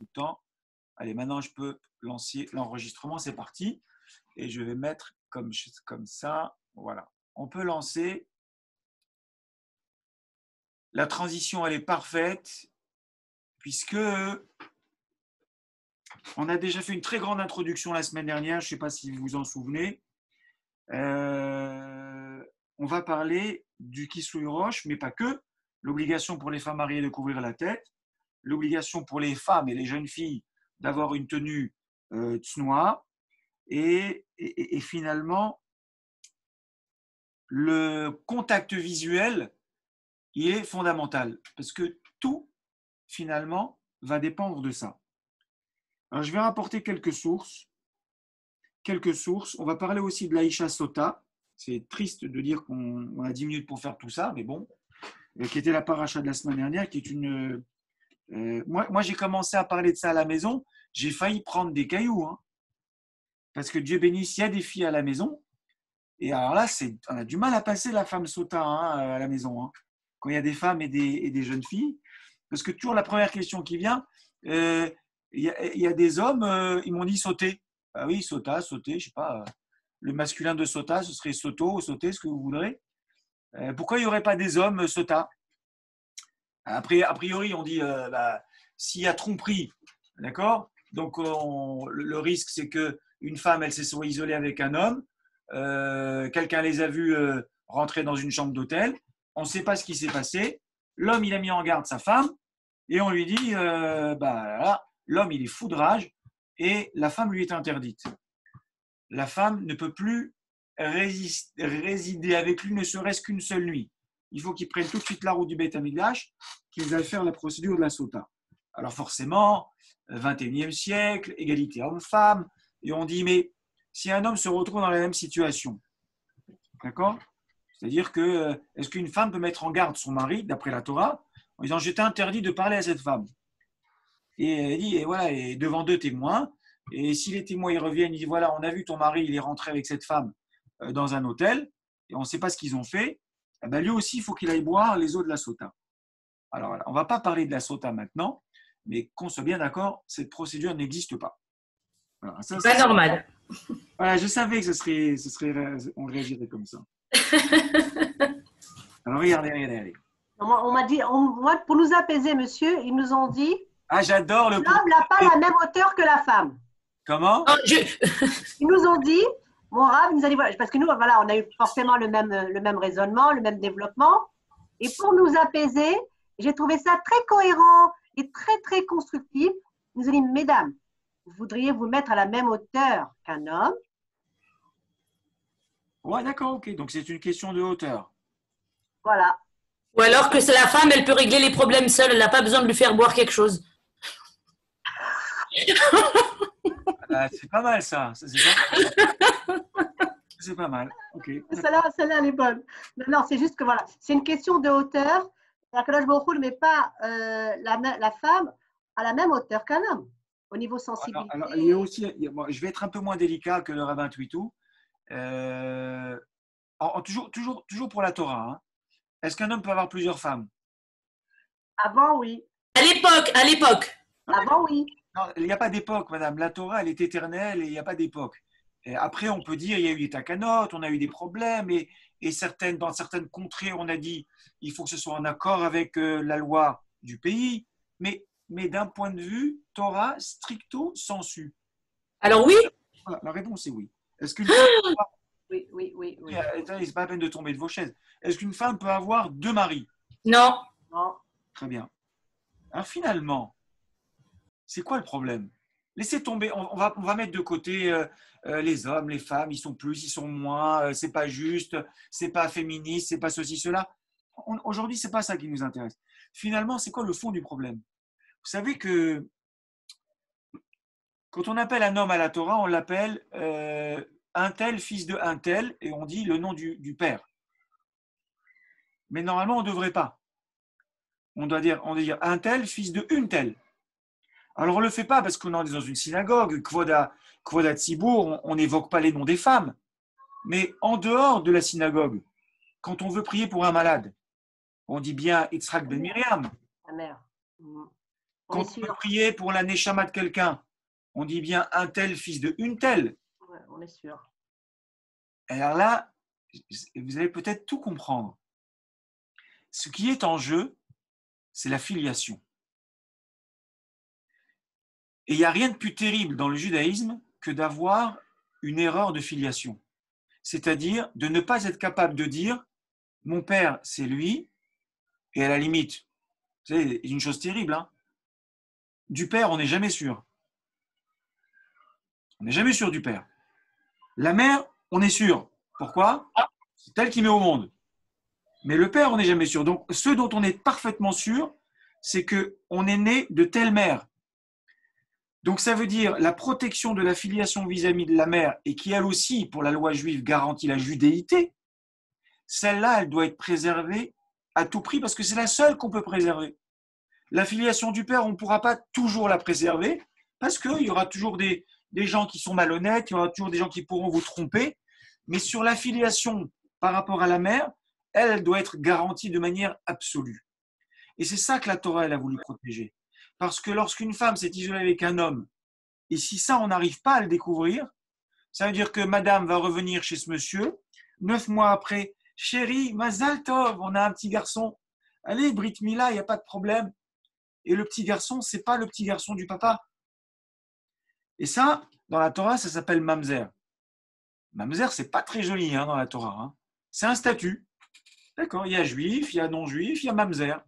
de temps. Allez, maintenant, je peux lancer l'enregistrement. C'est parti. Et je vais mettre comme ça. Voilà. On peut lancer. La transition, elle est parfaite puisque on a déjà fait une très grande introduction la semaine dernière. Je ne sais pas si vous vous en souvenez. On va parler du Kisui Rosh, mais pas que. L'obligation pour les femmes mariées de couvrir la tête. L'obligation pour les femmes et les jeunes filles d'avoir une tenue tsnoa. Et finalement, le contact visuel, il est fondamental parce que tout, finalement, va dépendre de ça. Alors, je vais rapporter quelques sources. On va parler aussi de l'Aïcha Sota. C'est triste de dire qu'on a 10 minutes pour faire tout ça, mais bon, qui était la paracha de la semaine dernière, qui est une... moi, j'ai commencé à parler de ça à la maison, j'ai failli prendre des cailloux, hein, parce que Dieu bénisse, il y a des filles à la maison, et alors là, on a du mal à passer la femme Sota à la maison, hein, quand il y a des femmes et des jeunes filles, parce que toujours la première question qui vient, il y a des hommes, ils m'ont dit sauter. Ah oui, sauter, je ne sais pas. Le masculin de sota, ce serait soto ou sauter, ce que vous voudrez. Pourquoi il n'y aurait pas des hommes sota? Après, a priori, on dit s'il y a tromperie, d'accord? Donc le risque, c'est qu'une femme, elle s'est soit isolée avec un homme, quelqu'un les a vus rentrer dans une chambre d'hôtel, on ne sait pas ce qui s'est passé, l'homme, il a mis en garde sa femme, et on lui dit, là, l'homme, il est fou de rage, et la femme lui est interdite. La femme ne peut plus résider avec lui ne serait-ce qu'une seule nuit. Il faut qu'ils prennent tout de suite la route du Beit Hamikdash, qu'ils aillent faire la procédure de la sota. Alors forcément, 21e siècle, égalité homme-femme, et on dit, mais si un homme se retrouve dans la même situation, d'accord? C'est-à-dire que, est-ce qu'une femme peut mettre en garde son mari, d'après la Torah, en disant, je t'interdis de parler à cette femme? Et elle dit, et voilà, et devant 2 témoins, et si les témoins ils reviennent, ils disent, voilà, on a vu ton mari, il est rentré avec cette femme dans un hôtel, et on ne sait pas ce qu'ils ont fait, eh ben, lui aussi, il faut qu'il aille boire les eaux de la sota. Alors, voilà, on ne va pas parler de la sota maintenant, mais qu'on soit bien d'accord, cette procédure n'existe pas. Voilà, ça, c'est pas normal. Voilà, je savais que on réagirait comme ça. Alors, regardez. On m'a dit, pour nous apaiser, monsieur, ils nous ont dit. Ah, j'adore le. L'homme n'a pas la même hauteur que la femme. Comment? Ils nous ont dit, mon Rav nous a dit, voilà, parce que nous, voilà, on a eu forcément le même raisonnement, le même développement. Et pour nous apaiser, j'ai trouvé ça très cohérent et très, très constructif. Ils nous ont dit, mesdames, vous voudriez vous mettre à la même hauteur qu'un homme? Ouais, d'accord, ok. Donc, c'est une question de hauteur. Voilà. Ou alors que c'est la femme, elle peut régler les problèmes seule, elle n'a pas besoin de lui faire boire quelque chose. C'est pas mal, ça. C'est pas mal. Ok. Celle-là, elle est bonne. Non, c'est juste que voilà, c'est une question de hauteur. Akadosh Baruch Hu ne met pas la femme à la même hauteur qu'un homme au niveau sensibilité. Alors, il y a aussi, je vais être un peu moins délicat que le rabbin Twitou. Toujours pour la Torah. Hein. Est-ce qu'un homme peut avoir plusieurs femmes? Avant, oui. À l'époque. Avant, oui. Non, il n'y a pas d'époque, madame. La Torah, elle est éternelle et il n'y a pas d'époque. Et après, on peut dire il y a eu des takanotes, on a eu des problèmes et dans certaines contrées, on a dit il faut que ce soit en accord avec la loi du pays. Mais d'un point de vue Torah stricto sensu. Alors oui. Voilà, la réponse est oui. Est-ce qu'une Oui. C'est pas la peine de tomber de vos chaises. Est-ce qu'une femme peut avoir 2 maris? Non. Très bien. Alors finalement, c'est quoi le problème? Laissez tomber, on va mettre de côté les hommes, les femmes, ils sont plus, ils sont moins, c'est pas juste, c'est pas féministe, c'est pas ceci, cela. Aujourd'hui, c'est pas ça qui nous intéresse. Finalement, c'est quoi le fond du problème? Vous savez que quand on appelle un homme à la Torah, on l'appelle un tel, fils de un tel, et on dit le nom du père. Mais normalement, on ne devrait pas. On doit dire un tel, fils de une telle. Alors, on ne le fait pas parce qu'on est dans une synagogue, Kvoda Tzibour, on n'évoque pas les noms des femmes. Mais en dehors de la synagogue, quand on veut prier pour un malade, on dit bien Yitzhak ben Miriam. La mère. On est Quand on veut sûr. prier pour la neshama de quelqu'un, on dit bien un tel fils de une telle. Ouais, on est sûr. Alors là, vous allez peut-être tout comprendre. Ce qui est en jeu, c'est la filiation. Et il n'y a rien de plus terrible dans le judaïsme que d'avoir une erreur de filiation. C'est-à-dire de ne pas être capable de dire « mon père, c'est lui », et à la limite, vous savez, une chose terrible, hein, du père, on n'est jamais sûr. On n'est jamais sûr du père. La mère, on est sûr. Pourquoi? C'est elle qui met au monde. Mais le père, on n'est jamais sûr. Donc, ce dont on est parfaitement sûr, c'est qu'on est né de telle mère. Donc, ça veut dire la protection de la filiation vis-à-vis de la mère, et qui, elle aussi, pour la loi juive, garantit la judéité, celle-là, elle doit être préservée à tout prix, parce que c'est la seule qu'on peut préserver. La filiation du père, on ne pourra pas toujours la préserver, parce qu'il y aura toujours des gens qui sont malhonnêtes, il y aura toujours des gens qui pourront vous tromper, mais sur la filiation par rapport à la mère, elle doit être garantie de manière absolue. Et c'est ça que la Torah, elle a voulu protéger. Parce que lorsqu'une femme s'est isolée avec un homme, et si ça, on n'arrive pas à le découvrir, ça veut dire que madame va revenir chez ce monsieur, 9 mois après, chérie, Mazal Tov, on a un petit garçon. Allez, Brit Mila, il n'y a pas de problème. Et le petit garçon, ce n'est pas le petit garçon du papa. Et ça, dans la Torah, ça s'appelle mamzer. Mamzer, c'est pas très joli dans la Torah. Hein. C'est un statut. D'accord, il y a juif, il y a non-juif, il y a mamzer.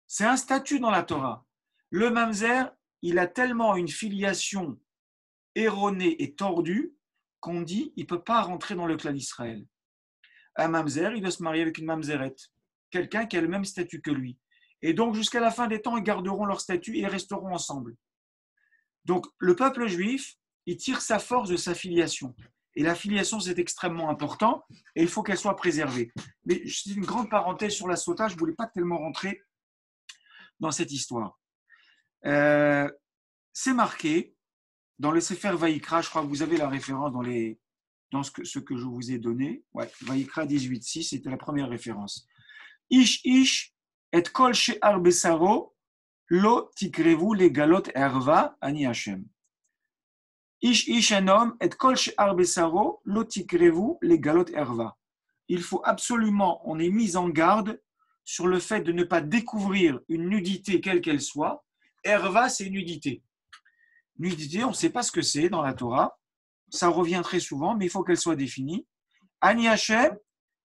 C'est un statut dans la Torah. Le mamzer, il a tellement une filiation erronée et tordue qu'on dit il ne peut pas rentrer dans le clan d'Israël. Un mamzer, il doit se marier avec une mamzerette, quelqu'un qui a le même statut que lui. Et donc, jusqu'à la fin des temps, ils garderont leur statut et ils resteront ensemble. Donc, le peuple juif, il tire sa force de sa filiation. Et la filiation, c'est extrêmement important et il faut qu'elle soit préservée. Mais c'est une grande parenthèse sur la sota, je ne voulais pas tellement rentrer dans cette histoire. C'est marqué dans le Sefer Vaïkra, je crois que vous avez la référence dans ce que je vous ai donné. Ouais, Vaïkra 18.6, c'était la première référence. Ish ish et kol she'ar besaro lo tikrevu le galot erva ani Hashem. Ish ish un homme et kol she'ar besaro lo tikrevu le galot erva. Il faut absolument, on est mis en garde sur le fait de ne pas découvrir une nudité quelle qu'elle soit. Erva, c'est nudité. Nudité, on ne sait pas ce que c'est dans la Torah. Ça revient très souvent, mais il faut qu'elle soit définie. Ani Hashem,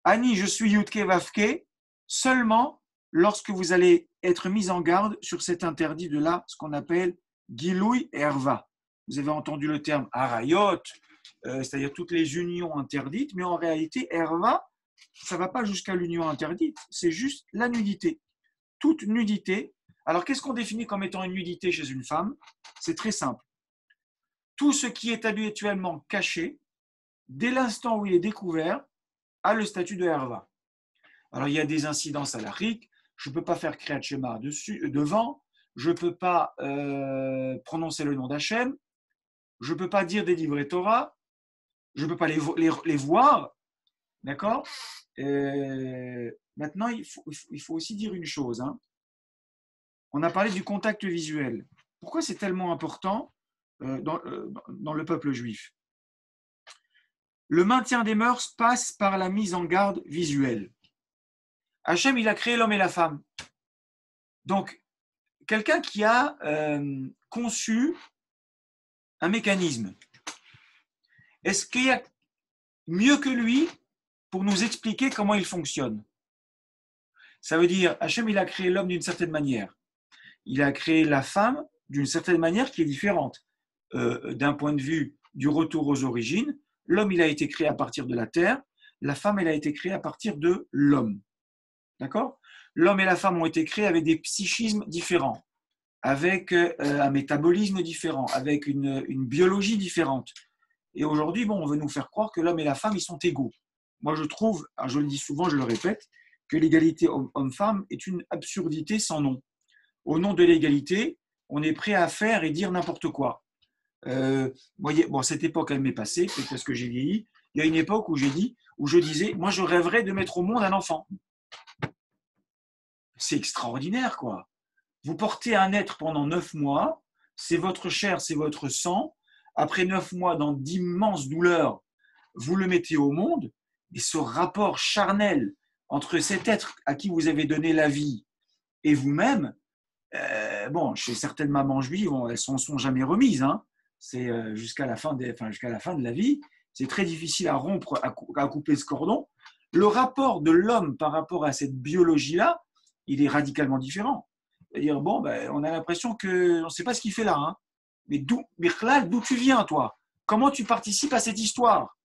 Ani, je suis Yudke Vavke, seulement lorsque vous allez être mis en garde sur cet interdit de là, ce qu'on appelle Giloui et Erva. Vous avez entendu le terme Arayot, c'est-à-dire toutes les unions interdites, mais en réalité, Erva, ça ne va pas jusqu'à l'union interdite, c'est juste la nudité. Toute nudité. Alors, qu'est-ce qu'on définit comme étant une nudité chez une femme? C'est très simple. Tout ce qui est habituellement caché, dès l'instant où il est découvert, a le statut de Herva. Alors, il y a des incidences halachiques. Je ne peux pas faire Kriyat Shema devant. Je ne peux pas prononcer le nom d'Hachem. Je ne peux pas dire des livrets Torah. Je ne peux pas les voir. D'accord? Maintenant, il faut aussi dire une chose. On a parlé du contact visuel. Pourquoi c'est tellement important dans le peuple juif? Le maintien des mœurs passe par la mise en garde visuelle. Hachem, il a créé l'homme et la femme. Donc, quelqu'un qui a conçu un mécanisme, est-ce qu'il y a mieux que lui pour nous expliquer comment il fonctionne? Ça veut dire, Hachem, il a créé l'homme d'une certaine manière. Il a créé la femme d'une certaine manière qui est différente. D'un point de vue du retour aux origines, l'homme, il a été créé à partir de la terre, la femme, elle a été créée à partir de l'homme. D'accord? L'homme et la femme ont été créés avec des psychismes différents, avec un métabolisme différent, avec une biologie différente. Et aujourd'hui, on veut nous faire croire que l'homme et la femme, ils sont égaux. Moi, je trouve, je le dis souvent, je le répète, que l'égalité homme-femme est une absurdité sans nom. Au nom de l'égalité, on est prêt à faire et dire n'importe quoi. Voyez, cette époque, elle m'est passée, peut-être parce que j'ai vieilli. Il y a une époque où je disais, moi, je rêverais de mettre au monde un enfant. C'est extraordinaire, quoi. Vous portez un être pendant 9 mois, c'est votre chair, c'est votre sang. Après 9 mois, dans d'immenses douleurs, vous le mettez au monde. Et ce rapport charnel entre cet être à qui vous avez donné la vie et vous-même, bon, chez certaines mamans juives, elles s'en sont jamais remises. Hein. C'est jusqu'à la fin de la vie. C'est très difficile à rompre, à couper ce cordon. Le rapport de l'homme par rapport à cette biologie-là, il est radicalement différent. C'est-à-dire, bon, on a l'impression qu'on ne sait pas ce qu'il fait là. Hein. Mais d'où tu viens, toi? Comment tu participes à cette histoire?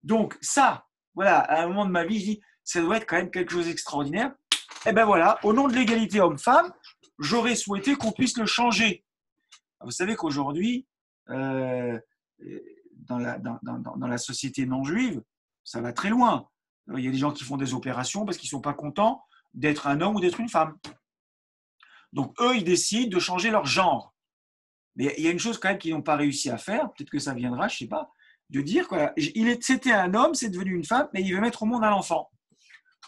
Donc, ça, voilà, à un moment de ma vie, je dis, ça doit être quand même quelque chose d'extraordinaire. Et ben voilà, au nom de l'égalité homme-femme, j'aurais souhaité qu'on puisse le changer. Vous savez qu'aujourd'hui, dans la société non juive, ça va très loin. Il y a des gens qui font des opérations parce qu'ils ne sont pas contents d'être un homme ou d'être une femme. Donc, eux, ils décident de changer leur genre. Mais il y a une chose quand même qu'ils n'ont pas réussi à faire, peut-être que ça viendra, je ne sais pas, de dire quoi. C'était un homme, c'est devenu une femme, mais il veut mettre au monde un enfant.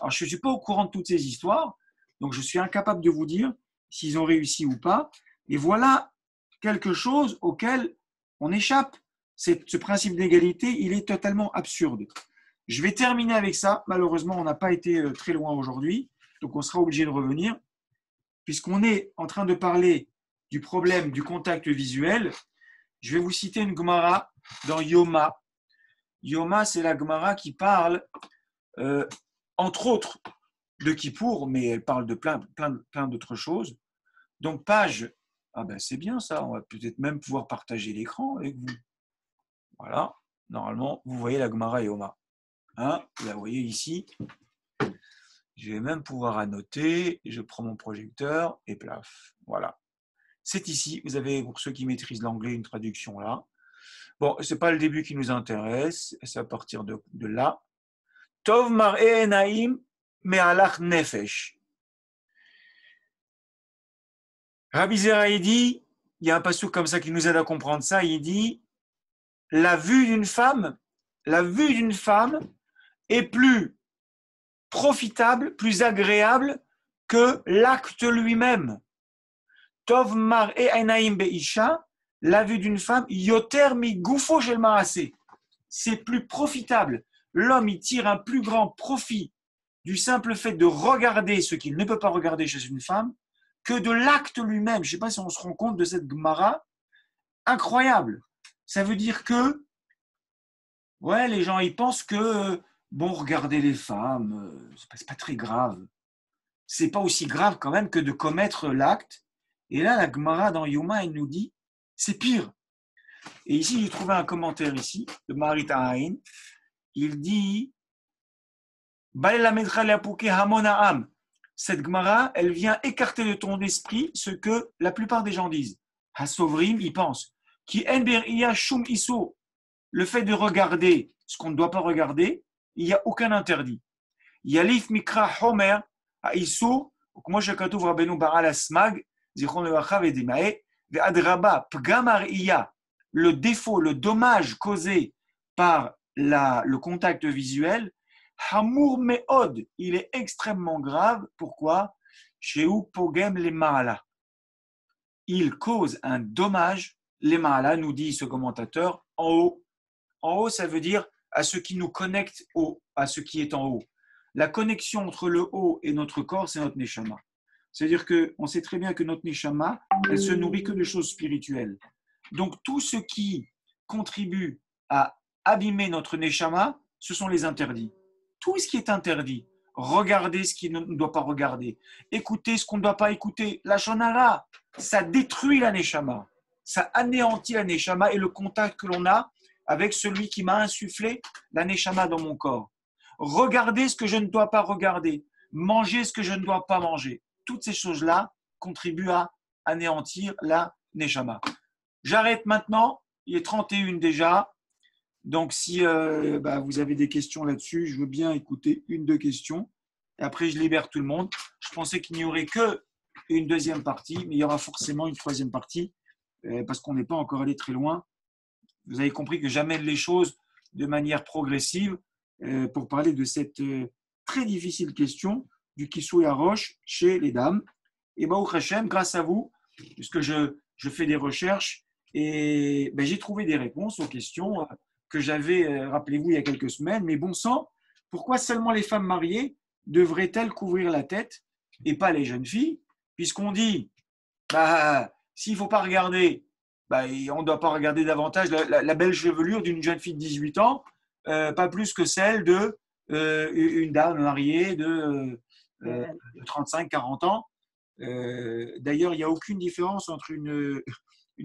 Alors, je ne suis pas au courant de toutes ces histoires, donc je suis incapable de vous dire s'ils ont réussi ou pas. Et voilà quelque chose auquel on échappe. Ce principe d'égalité, il est totalement absurde. Je vais terminer avec ça. Malheureusement, on n'a pas été très loin aujourd'hui, donc on sera obligé de revenir. Puisqu'on est en train de parler du problème du contact visuel, je vais vous citer une Gemara dans Yoma. Yoma, c'est la Gemara qui parle, entre autres, de Kippour, mais elle parle de plein d'autres choses. Donc, page, c'est bien ça, on va peut-être même pouvoir partager l'écran avec vous. Voilà, normalement, vous voyez la Gemara Yoma. Hein, vous la voyez ici. Je vais même pouvoir annoter, je prends mon projecteur et plaf. Voilà. C'est ici, vous avez, pour ceux qui maîtrisent l'anglais, une traduction là. Bon, ce n'est pas le début qui nous intéresse, c'est à partir de là. Tov mar'e enaim me'alach nefesh. Rabbi Zera, il dit, il y a un passage comme ça qui nous aide à comprendre ça, il dit, la vue d'une femme est plus profitable, plus agréable que l'acte lui-même. Tov mar'e enaim be'isha, la vue d'une femme, yoter mi gufo shel ma'aseh. C'est plus profitable. L'homme, il tire un plus grand profit du simple fait de regarder ce qu'il ne peut pas regarder chez une femme que de l'acte lui-même. Je ne sais pas si on se rend compte de cette Gemara incroyable. Ça veut dire que, les gens, ils pensent que, regarder les femmes, c'est pas très grave. C'est pas aussi grave quand même que de commettre l'acte. Et là, la Gemara dans Yoma, elle nous dit, c'est pire. Et ici, j'ai trouvé un commentaire ici, de Marit Ahain. Il dit, cette Gemara, elle vient écarter de ton esprit ce que la plupart des gens disent. Hasovrim, ils pensent. Le fait de regarder ce qu'on ne doit pas regarder, il n'y a aucun interdit. Yalif mikra homer, haïsou, comme je katouv rabbeinu baral asmag, zichron levacha vedimae, ve'adraba, pgamar iya, le défaut, le dommage causé par le contact visuel, Hamour me'od, il est extrêmement grave. Pourquoi? Sheu pogem le ma'ala. Il cause un dommage, les ma'ala, nous dit ce commentateur, en haut. En haut, ça veut dire à ce qui nous connecte à ce qui est en haut. La connexion entre le haut et notre corps, c'est notre neshama. C'est-à-dire qu'on sait très bien que notre neshama, elle se nourrit que de choses spirituelles. Donc, tout ce qui contribue à abîmer notre neshama, ce sont les interdits. Tout ce qui est interdit, regarder ce qui ne doit pas regarder, écouter ce qu'on ne doit pas écouter, la shonara, ça détruit la neshama, ça anéantit la neshama et le contact que l'on a avec celui qui m'a insufflé la neshama dans mon corps. Regarder ce que je ne dois pas regarder, manger ce que je ne dois pas manger, toutes ces choses-là contribuent à anéantir la neshama. J'arrête maintenant, il est 31 déjà. Donc, si vous avez des questions là-dessus, je veux bien écouter 1-2 questions. Et après, je libère tout le monde. Je pensais qu'il n'y aurait qu'une deuxième partie, mais il y aura forcément une troisième partie parce qu'on n'est pas encore allé très loin. Vous avez compris que j'amène les choses de manière progressive pour parler de cette très difficile question du Kissou Yarosh chez les dames. Et Baruch Hashem, grâce à vous, puisque je fais des recherches, et j'ai trouvé des réponses aux questions que j'avais, rappelez-vous, il y a quelques semaines. Mais bon sang, pourquoi seulement les femmes mariées devraient-elles couvrir la tête et pas les jeunes filles? Puisqu'on dit, s'il ne faut pas regarder, on ne doit pas regarder davantage la belle chevelure d'une jeune fille de 18 ans, pas plus que celle de une dame mariée de 35-40 ans. D'ailleurs, il n'y a aucune différence entre une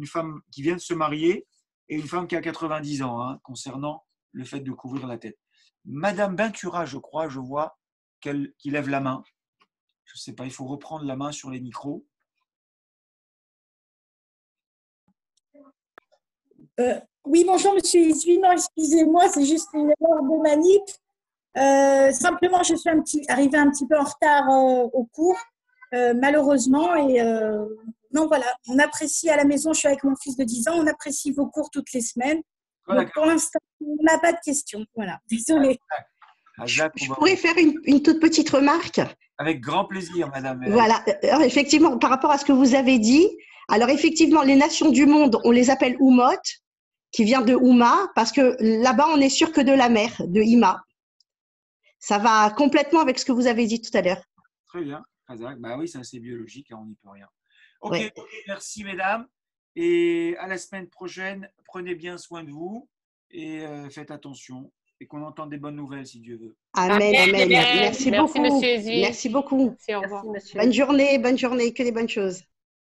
femme qui vient de se marier et une femme qui a 90 ans, concernant le fait de couvrir la tête. Madame Bentura, je crois, je vois qui lève la main. Je ne sais pas, il faut reprendre la main sur les micros. Oui, bonjour Monsieur Izui. Non, excusez-moi, c'est juste une erreur de manip. Simplement, je suis arrivée un petit peu en retard au cours, malheureusement. Et non, voilà, on apprécie à la maison, je suis avec mon fils de 10 ans, on apprécie vos cours toutes les semaines. Donc, pour l'instant, on n'a pas de questions. Voilà, désolée. Je pourrais faire une toute petite remarque? Avec grand plaisir, madame. Voilà, alors, effectivement, par rapport à ce que vous avez dit, alors effectivement, les nations du monde, on les appelle Oumot, qui vient de Ouma, parce que là-bas, on n'est sûr que de la mer, de Ima. Ça va complètement avec ce que vous avez dit tout à l'heure. Très bien, Razak. Oui, c'est assez biologique, on n'y peut rien. Ok, Ouais. Merci mesdames. Et à la semaine prochaine, prenez bien soin de vous et faites attention et qu'on entende des bonnes nouvelles si Dieu veut. Amen, amen. Merci beaucoup. Monsieur Izui. Merci beaucoup. Merci, au revoir. Merci, monsieur. Bonne journée, que des bonnes choses.